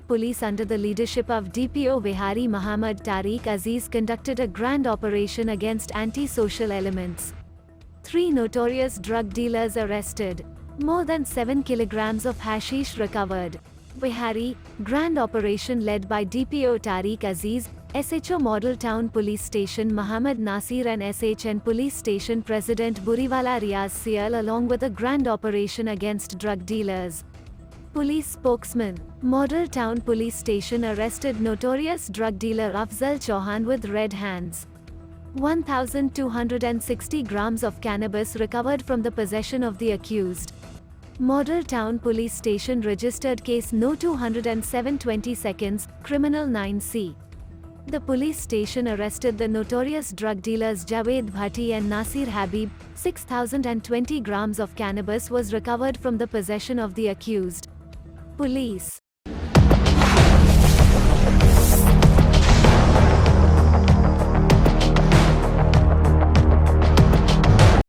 Police under the leadership of DPO Wahari Muhammad Tariq Aziz conducted a grand operation against anti-social elements. 3 notorious drug dealers arrested. More than 7 kilograms of hashish recovered. Wahari, grand operation led by DPO Tariq Aziz, SHO Model Town Police Station Muhammad Nasir and SHN Police Station President Buriwala Riaz Sial along with a grand operation against drug dealers. Police spokesman, Model Town Police Station arrested notorious drug dealer Afzal Chauhan with red hands. 1,260 grams of cannabis recovered from the possession of the accused. Model Town Police Station registered case No 207/20 seconds, criminal 9C. The police station arrested the notorious drug dealers Javed Bhatti and Nasir Habib. 6,020 grams of cannabis was recovered from the possession of the accused. Police.